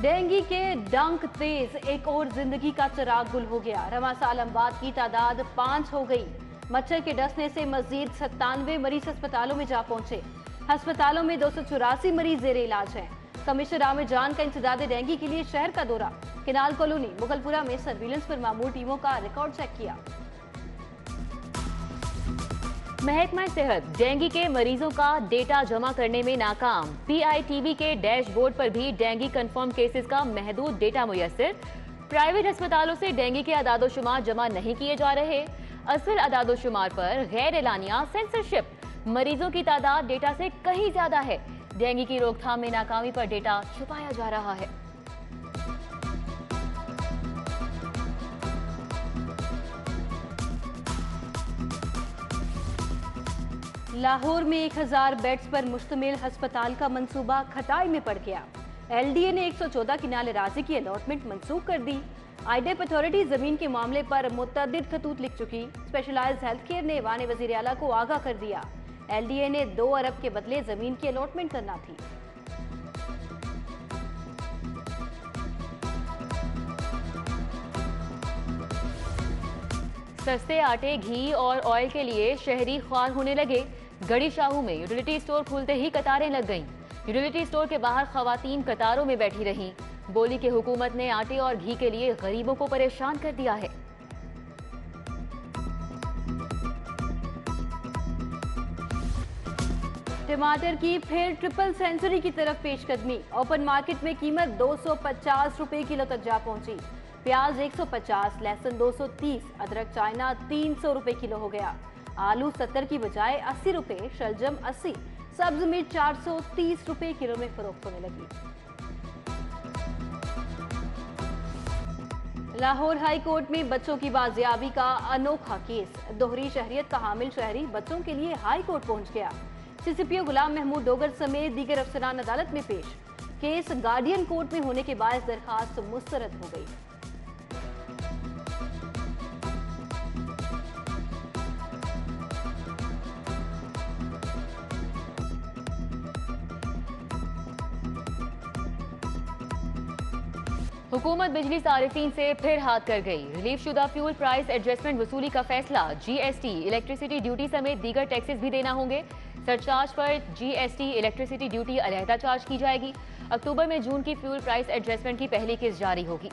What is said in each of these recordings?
Dengue के डंक तेज, एक और जिंदगी का चिराग गुल हो गया। रवासा आलमबाद की तादाद 5 हो गई। मच्छर के डसने से मजीद 97 मरीज अस्पतालों में जा पहुंचे। अस्पतालों में 284 मरीज जेर इलाज हैं। कमिश्नर आमिर जान का इंसदाद डेंगू के लिए शहर का दौरा। किनाल कॉलोनी मुगलपुरा में सर्विलेंस पर मामूल टीमों का रिकॉर्ड चेक किया। महकमा सेहत डेंगू के मरीजों का डेटा जमा करने में नाकाम। पीआईटीबी के डैशबोर्ड पर भी डेंगू कंफर्म केसेस का महदूद डेटा मुयस्सर। प्राइवेट अस्पतालों से डेंगू के अदादोशुमार जमा नहीं किए जा रहे। असल अदादोशुमार पर गैर एलानिया सेंसरशिप। मरीजों की तादाद डेटा से कहीं ज्यादा है। डेंगू की रोकथाम में नाकामी पर डेटा छुपाया जा रहा है। लाहौर में 1000 बेड्स पर मुश्तमिल अस्पताल का मंसूबा खटाई में पड़ गया। एलडीए ने 114 किनाल राजी की अलॉटमेंट मंसूख कर दी। आईडेप अथॉरिटी जमीन के मामले पर मुतअद्दिद खतूत लिख चुकी। स्पेशलाइज्ड हेल्थ केयर ने ऐवान वज़ीर आला को आगाह कर दिया। एलडीए ने 2 अरब के बदले जमीन की अलॉटमेंट करना थी। सस्ते आटे, घी और ऑयल के लिए शहरी ख्वार होने लगे। गढ़ी शाहू में यूटिलिटी स्टोर खुलते ही कतारें लग गईं। यूटिलिटी स्टोर के बाहर खवातीन कतारों में बैठी रहीं। बोली कि हुकूमत ने आटे और घी के लिए गरीबों को परेशान कर दिया है। टमाटर की फिर ट्रिपल सेंचुरी की तरफ पेशकदमी। ओपन मार्केट में कीमत 250 रुपए किलो तक जा पहुंची। प्याज 150, लहसुन 230, अदरक चाइना 300 रुपए किलो हो गया। आलू 70 की बजाय 80 रुपए, शलजम 80, सब्ज मिर्च 430 रुपए किलो में फरोख्त होने लगी। लाहौर हाई कोर्ट में बच्चों की बाजियाबी का अनोखा केस। दोहरी शहरियत का हामिल शहरी बच्चों के लिए हाई कोर्ट पहुंच गया। सीसीपीओ गुलाम महमूद डोगर समेत दीगर अफसरान अदालत में पेश। केस गार्डियन कोर्ट में होने के बाद दरखास्त मुस्तरद हो गई। हुकूमत बिजली सारिफीन से फिर हाथ कर गई। रिलीफ शुदा फ्यूल प्राइस एडजस्टमेंट वसूली का फैसला। जीएसटी, इलेक्ट्रिसिटी ड्यूटी समेत दीगर टैक्सेस भी देना होंगे। सरचार्ज पर जीएसटी, इलेक्ट्रिसिटी ड्यूटी अलहदा चार्ज की जाएगी। अक्टूबर में जून की फ्यूल प्राइस एडजस्टमेंट की पहली किस्त जारी होगी।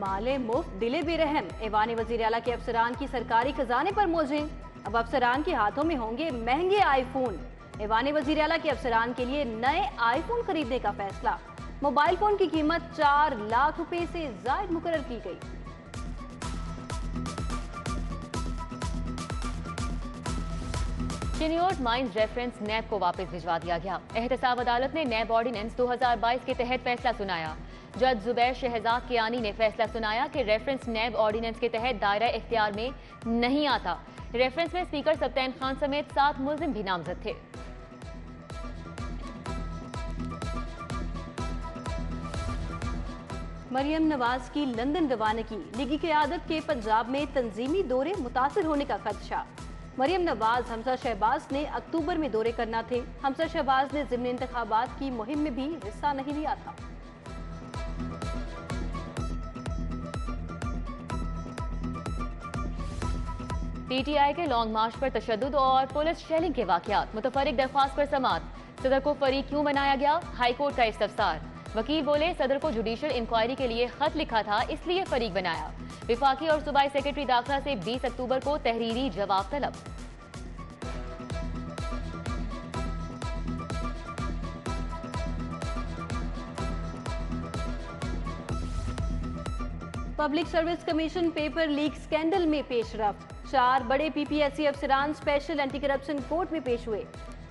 माले मुफ्त दिले बेरहम। ऐवान वज़ीर आला के अफसरान की सरकारी खजाने पर मौजें। अब अफसरान के हाथों में होंगे महंगे आईफोन। ऐवान वज़ीर आला के अफसरान के लिए नए आईफोन खरीदने का फैसला। मोबाइल फोन की कीमत 4 लाख रुपए से जायद मुकर्रर की गई। चिनियोट माइंस रेफरेंस नैब को वापस भिजवा दिया गया। एहतसाब अदालत ने नैब ऑर्डिनेंस 2022 के तहत फैसला सुनाया। जज जुबैर शहजाद कियानी ने फैसला सुनाया कि रेफरेंस नैब ऑर्डिनेंस के तहत दायरा इख्तियार में नहीं आता। रेफरेंस में स्पीकर सब्तैन खान समेत 7 मुल्जिम भी नामजद थे। मरियम नवाज की लंदन रवानगी। लीगी क़यादत के पंजाब में तंजीमी दौरे मुतासिर होने का खदशा। मरियम नवाज, हमजा शहबाज ने अक्टूबर में दौरे करना थे। हमजा शहबाज ने ज़िम्नी इंतखाबात की मुहिम में भी हिस्सा नहीं लिया था। पीटीआई के लॉन्ग मार्च पर तशद्दुद और पुलिस शेलिंग के वाकयात। मुतफरिक दरख्वास्त पर समात। सदर को फरीक क्यों बनाया गया? हाईकोर्ट का इस्तफसार। वकील बोले सदर को जुडिशल इंक्वायरी के लिए खत लिखा था, इसलिए फरीक बनाया। विफाकी और सूबाई सेक्रेटरी दाखिला से 20 अक्टूबर को तहरीरी जवाब तलब। Public service commission paper leak scandal में पेशरफ। 4 बड़े पीपीएससी अफसरान स्पेशल एंटी करप्शन कोर्ट में पेश हुए।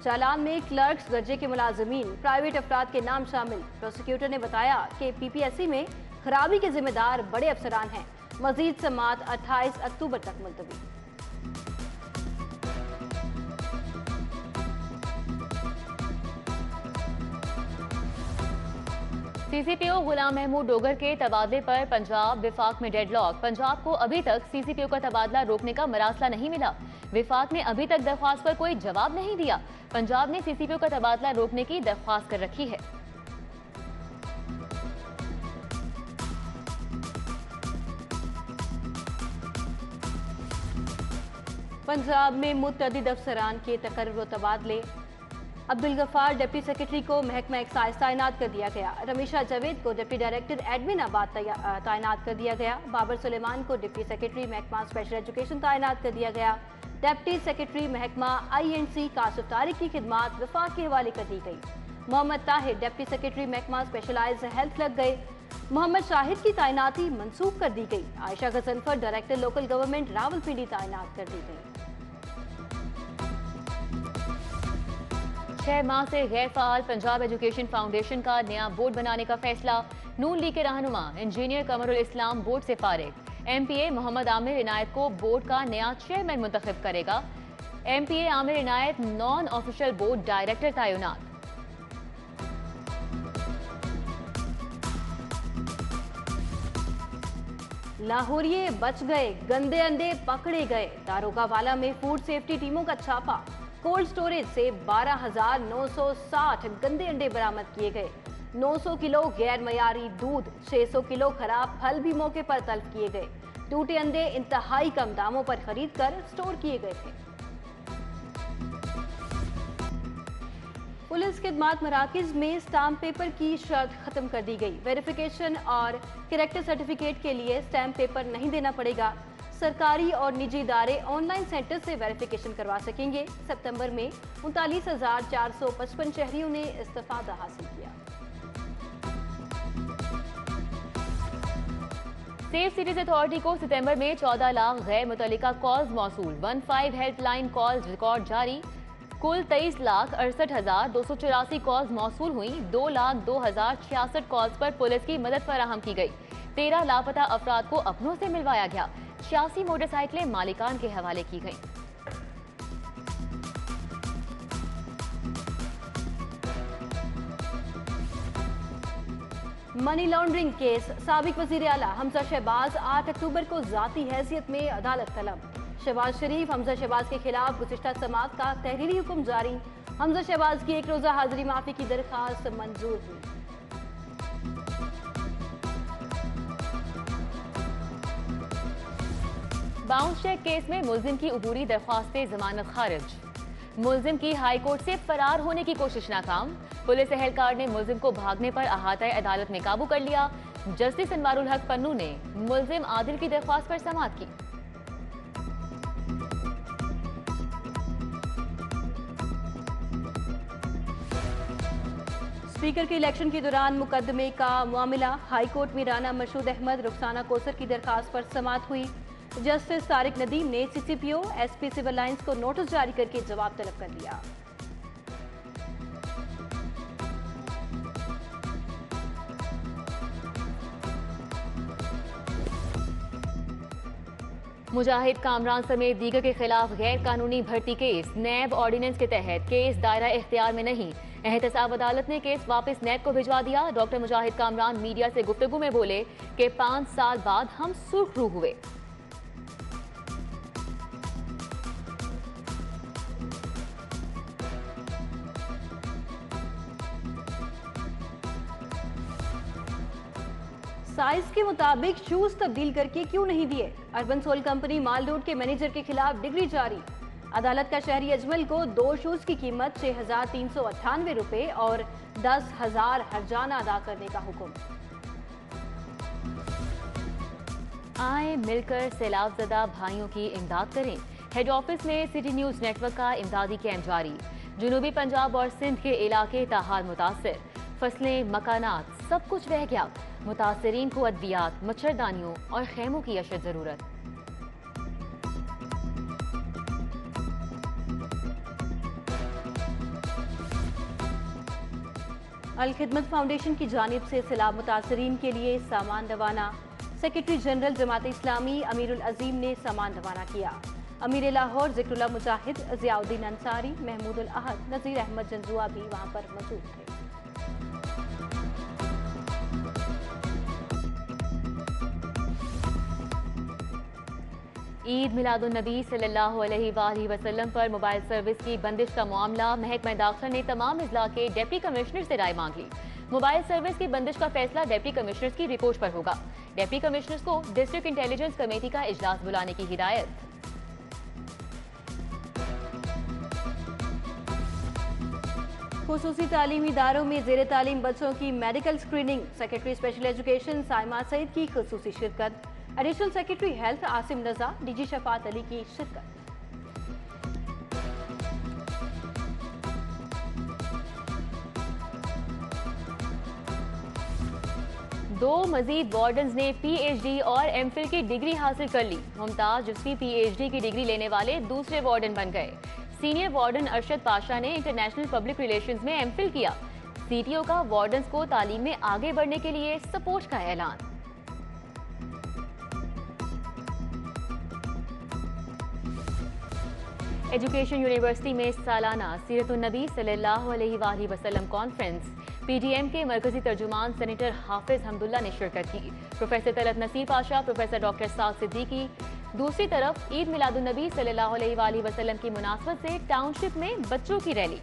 चालान में क्लर्क्स दर्जे के मुलाजमीन, प्राइवेट अफराद के नाम शामिल। प्रोसिक्यूटर ने बताया कि पीपीएससी में खराबी के जिम्मेदार बड़े अफसरान हैं। मजीद समाअत 28 अक्टूबर तक मुलतवी। सीसीपीओ गुलाम महमूद डोगर के तबादले पर पंजाब विफाक में डेडलॉक। पंजाब को अभी तक सीसीपीओ का तबादला रोकने का मरासला नहीं मिला। विफाक ने अभी तक दरख्वास्त पर कोई जवाब नहीं दिया। पंजाब ने सीसीपीओ का तबादला रोकने की दरख्वास्त कर रखी है। पंजाब में मुतअद्दिद अफसरान के तकर्रुर व तबादले। अब्दुल गफ्फार डिप्टी सेक्रेटरी को महकमा एक्साइज तैनात कर दिया गया। रमीशा जावेद को डिप्टी डायरेक्टर एडमिन आबाद तैनात कर दिया गया। बाबर सुलेमान को डिप्टी सेक्रेटरी महकमा स्पेशल एजुकेशन तैनात कर दिया गया। डिप्टी सेक्रेटरी महकमा INC कासिफ तारिक की खिदमात विफाक के हवाले कर दी गई। मोहम्मद ताहिर डिप्टी सेक्रेटरी महकमा स्पेशलाइज्ड हेल्थ लग गए। मोहम्मद शाहिद की तैनाती मंसूख कर दी गई। Ayesha Ghazanfar director local government Rawalpindi तैनात कर दी गई। 6 माह से गैर फाल पंजाब एजुकेशन फाउंडेशन का नया बोर्ड बनाने का फैसला। नून लीग के रहनुमा इंजीनियर कमरुल इस्लाम बोर्ड से फारिग। MPA मोहम्मद आमिर इनायत को बोर्ड का नया चेयरमैन मुंतखब करेगा। MPA आमिर इनायत नॉन ऑफिशियल बोर्ड डायरेक्टर तैनात। लाहौरिये बच गए, गंदे अंडे पकड़े गए। दारोगावाला में फूड सेफ्टी टीमों का छापा। कोल्ड स्टोरेज से 12,960 गंदे अंडे बरामद किए गए। 900 किलो गैर मयारी दूध, 600 किलो खराब फल भी मौके पर तलब किए गए। टूटे अंडे इंतहाई कम दामों पर खरीद कर स्टोर किए गए थे। पुलिस खिदमात मराकिज में स्टाम्प पेपर की शर्त खत्म कर दी गई। वेरिफिकेशन और कैरेक्टर सर्टिफिकेट के लिए स्टैम्प पेपर नहीं देना पड़ेगा। सरकारी और निजी इदारे ऑनलाइन सेंटर से वेरिफिकेशन करवा सकेंगे। सितंबर में 39,455 शहरियों ने इस्तेफादा हासिल किया। सेफ सिटीज अथॉरिटी को सितंबर में 14 लाख गैर मुतल्लिका कॉल्स मौसूल। 15 हेल्पलाइन कॉल्स रिकॉर्ड जारी। कुल 23,68,284 कॉल्स मौसूल हुई। 2,02,066 कॉल्स पर पुलिस की मदद फराहम की गई। 13 लापता अफराद को अपनों से मिलवाया गया। 86 मोटरसाइकिलें मालिकान के हवाले की गईं। Money laundering case. साबिक वजीर आला हमजा शहबाज 8 अक्टूबर को जाती हैसियत में अदालत तलब। शहबाज शरीफ हमजा शहबाज के खिलाफ गुज़िश्ता समात का तहरीरी हुक्म जारी। हमजा शहबाज की 1 रोज़ा हाजिरी माफी की दरखास्त मंजूर हुई। बाउंस चेक केस में मुल्जिम की अबूरी दरख्वास्त जमानत खारिज। मुल्जिम की हाई कोर्ट से फरार होने की कोशिश नाकाम। पुलिस एहलकार ने मुल्जिम को भागने पर अहाता अदालत में काबू कर लिया। जस्टिस अनवारुल हक पन्नू ने मुल्जिम आदिल की दरख्वास्त पर समाअत की। स्पीकर के इलेक्शन के दौरान मुकदमे का मामला। हाई कोर्ट में राना मशहूद अहमद, रुखसाना कोसर की दरखास्त पर समाअत हुई। जस्टिस तारिक नदीम ने CCPO SP सिविल लाइंस को नोटिस जारी करके जवाब तलब कर लिया। मुजाहिद कामरान समेत दीगर के खिलाफ गैर कानूनी भर्ती केस। नैब ऑर्डिनेंस के तहत केस दायरा इख्तियार में नहीं। एहतसाब अदालत ने केस वापस नैब को भिजवा दिया। डॉक्टर मुजाहिद कामरान मीडिया से गुफ्तगू में बोले कि 5 साल बाद हम सुर्खरू हुए। साइज के मुताबिक शूज तब्दील करके क्यों नहीं दिए। अर्बन सोल कंपनी माल रोड के मैनेजर के खिलाफ डिग्री जारी। अदालत का शहरी अजमल को 2 शूज की कीमत 6,398 रुपए और 10,000 हर्जाना अदा करने का हुक्म। आए मिलकर सैलाबजदा भाइयों की इमदाद करें। हेड ऑफिस में सिटी न्यूज नेटवर्क का इमदादी कैंप जारी। जनूबी पंजाब और सिंध के इलाके ताहार मुतासर। फसलें, मकानात सब कुछ बह गया। मुतासरीन को अद्वियात, मच्छरदानियों और खेमों की अशद जरूरत। अल खिदमत फाउंडेशन की जानिब से सैलाब मुतासरीन के लिए सामान रवाना। सेक्रेटरी जनरल जमात इस्लामी अमीरुल अजीम ने सामान रवाना किया। अमीर लाहौर जिक्रुल्लाह मुजाहिद, जियाउद्दीन अंसारी, महमूद उल अहद, नज़ीर अहमद जंजुआ भी वहां पर मौजूद थे। ईद मिलादुन्नबी सल्लल्लाहु अलैहि वसल्लम पर मोबाइल सर्विस की बंदिश का मामला, महकमा दाखिला ने तमाम अजला के डिप्टी कमिश्नर से राय मांग ली। मोबाइल सर्विस की बंदिश का फैसला डिप्टी कमिश्नर्स की रिपोर्ट पर होगा। डिप्टी कमिश्नर्स को डिस्ट्रिक्ट इंटेलिजेंस कमेटी का इजलास बुलाने की हिदायत। खुसूसी तालीमी इदारों में जेर तालीम बच्चों की medical screening, secretary special education Saima Saeed की खुसूसी शिरकत। Additional secretary health Asim Raza, DG Shafaat Ali की शिरकत। दो मजीद वार्डन्स ने पीएचडी और एमफिल की डिग्री हासिल कर ली। मुमताज उसकी पीएचडी की डिग्री लेने वाले दूसरे वार्डन बन गए। सीनियर वार्डन अरशद पाशा ने इंटरनेशनल पब्लिक रिलेशंस में एमफिल किया। सीटीओ का वार्डन्स को तालीम में आगे बढ़ने के लिए सपोर्ट का ऐलान। एजुकेशन यूनिवर्सिटी में सालाना सीरतुन्नबी सल्लल्लाहु अलैहि वसल्लम कॉन्फ्रेंस, पीडीएम के मरकजी तर्जुमान सेनेटर हाफिज हमदुल्ला ने शिरकत की। Professor Talat Naseer Pasha, professor doctor Saad Siddiqui. दूसरी तरफ ईद मिलादुन्नबी सल्लल्लाहु अलैहि वसल्लम की मुनासबत से टाउनशिप में बच्चों की रैली।